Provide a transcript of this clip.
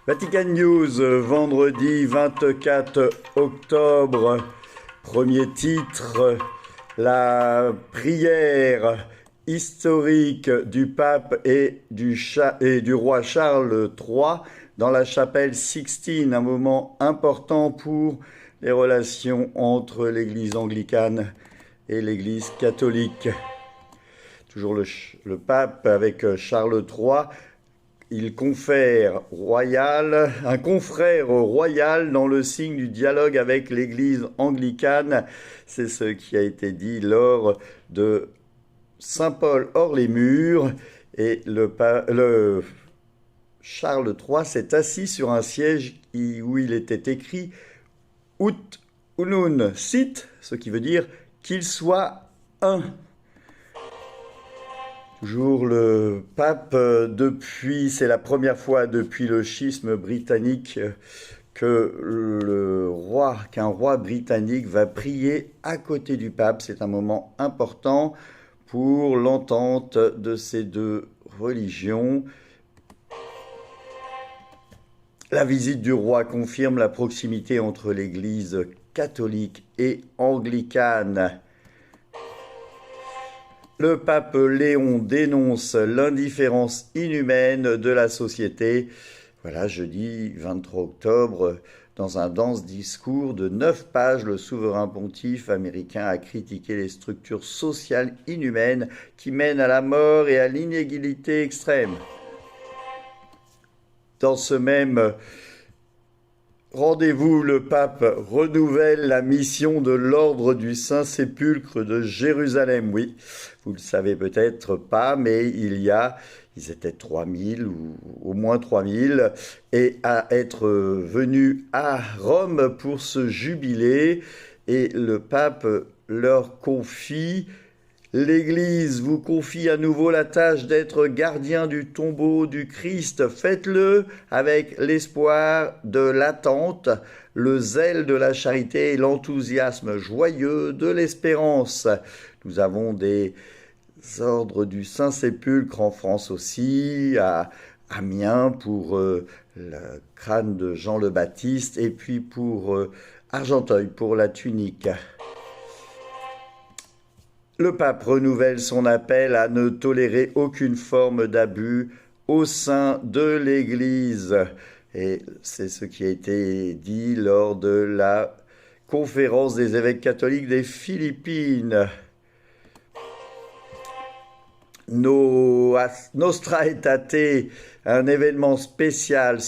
Vatican News, vendredi 24 octobre. Premier titre, la prière historique du pape et du roi Charles III dans la chapelle Sixtine, un moment important pour les relations entre l'église anglicane et l'église catholique. Toujours le pape avec Charles III. Il confère un confrère royal dans le signe du dialogue avec l'église anglicane. C'est ce qui a été dit lors de Saint-Paul hors les murs. Et le Charles III s'est assis sur un siège où il était écrit « Ut unum sit », ce qui veut dire « qu'il soit un ». Toujours le pape, c'est la première fois depuis le schisme britannique qu'un roi britannique va prier à côté du pape. C'est un moment important pour l'entente de ces deux religions. La visite du roi confirme la proximité entre l'église catholique et anglicane. Le pape Léon dénonce l'indifférence inhumaine de la société. Voilà, jeudi 23 octobre, dans un dense discours de 9 pages, le souverain pontife américain a critiqué les structures sociales inhumaines qui mènent à la mort et à l'inégalité extrême. Dans ce même rendez-vous, le pape renouvelle la mission de l'ordre du Saint-Sépulcre de Jérusalem. Oui, vous le savez peut-être pas, mais ils étaient 3000 ou au moins 3000 et à être venus à Rome pour ce jubilé. Et le pape leur confie: l'Église vous confie à nouveau la tâche d'être gardien du tombeau du Christ. Faites-le avec l'espoir de l'attente, le zèle de la charité et l'enthousiasme joyeux de l'espérance. Nous avons des ordres du Saint-Sépulcre en France aussi, à Amiens pour le crâne de Jean le Baptiste et puis pour Argenteuil pour la tunique. Le pape renouvelle son appel à ne tolérer aucune forme d'abus au sein de l'Église. Et c'est ce qui a été dit lors de la conférence des évêques catholiques des Philippines. Nostra Aetate, un événement spécial